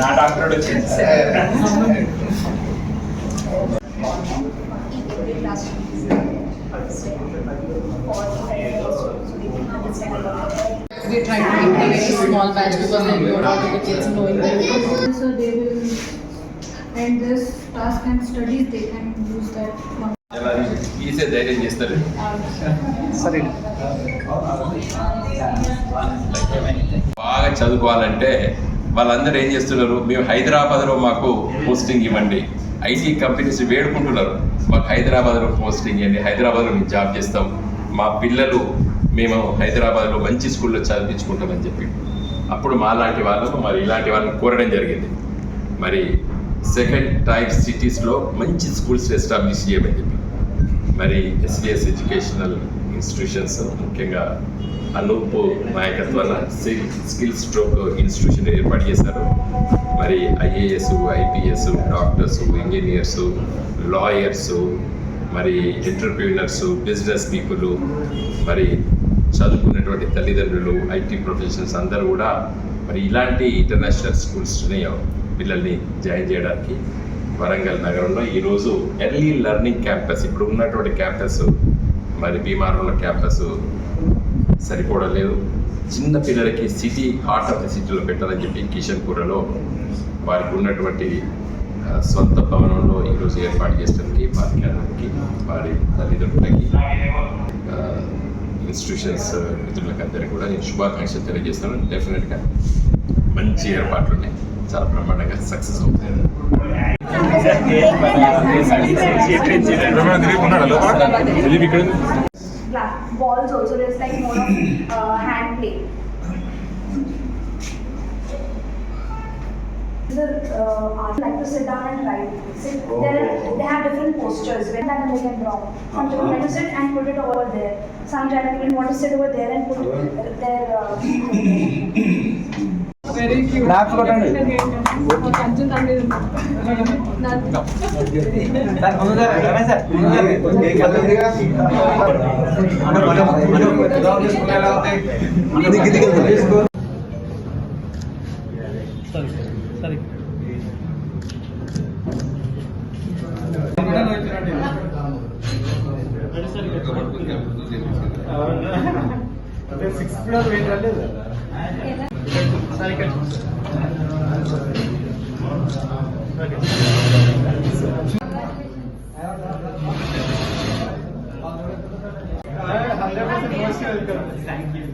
నా డాక్టర్ వచ్చింది We try to make a very small batch because then we want the kids knowing that. So they will, and this task and studies they can use that. ఈసే ధైర్యం చేస్తారు సరే బాగా చదువుకోవాలంటే వాళ్ళందరూ ఏం చేస్తున్నారు, మేము హైదరాబాద్లో మాకు పోస్టింగ్ ఇవ్వండి. ఐటీ కంపెనీస్ వేడుకుంటున్నారు, మాకు హైదరాబాద్లో పోస్టింగ్ ఇవ్వండి, హైదరాబాద్లో మేము జాబ్ చేస్తాం, మా పిల్లలు మేము హైదరాబాద్లో మంచి స్కూల్లో చదివించుకుంటామని చెప్పి. అప్పుడు మాలాంటి వాళ్ళకు మరి ఇలాంటి వాళ్ళని కోరడం జరిగింది. మరి సెకండ్ టైర్ సిటీస్లో మంచి స్కూల్స్ ఎస్టాబ్లిష్ చేయమని చెప్పి మరి ఎస్డిఎస్ ఎడ్యుకేషనల్ ఇన్స్టిట్యూషన్స్, ముఖ్యంగా అనూప్ నాయకత్వాన స్కిల్ స్ట్రోక్ ఇన్స్టిట్యూషన్ ఏర్పాటు చేశారు. మరి IAS, IPS, doctors, engineers, lawyers, మరి ఎంటర్ప్రీనర్స్, బిజినెస్ పీపుల్, మరి చదువుకున్నటువంటి తల్లిదండ్రులు, ఐటీ ప్రొఫెషనల్స్ అందరూ కూడా మరి ఇలాంటి ఇంటర్నేషనల్ స్కూల్స్ని పిల్లల్ని జాయిన్ చేయడానికి వరంగల్ నగరంలో ఈరోజు ఎర్లీ లెర్నింగ్ క్యాంపస్, ఇప్పుడు ఉన్నటువంటి క్యాంపస్ మరి భీమారంలో క్యాంపస్ సరిపోవడం లేదు, చిన్న పిల్లలకి సిటీ హార్ట్ ఆఫ్ ది సిటీలో పెట్టాలని చెప్పి కిషన్పూర్లో వారికి ఉన్నటువంటి సొంత భవనంలో ఈరోజు ఏర్పాటు చేయడానికి పాఠశాలకి, వారి తల్లిదండ్రులకి, ఇన్స్టిట్యూషన్స్ మిత్రులకు అందరికీ కూడా నేను శుభాకాంక్షలు తెలియజేస్తాను. డెఫినెట్గా మంచి ఏర్పాట్లు ఉన్నాయి, చాలా బ్రహ్మాండంగా సక్సెస్ అవుతాయి. Balls also, there's like more of hand play. I like to sit down and write. They have different postures when that they can draw. Some children like to sit and put it over there. Some children want to sit over there and put their. Very cute. Sorry. అదే 6 కూడా wait రాలేదు సరే cut okay 100% thank you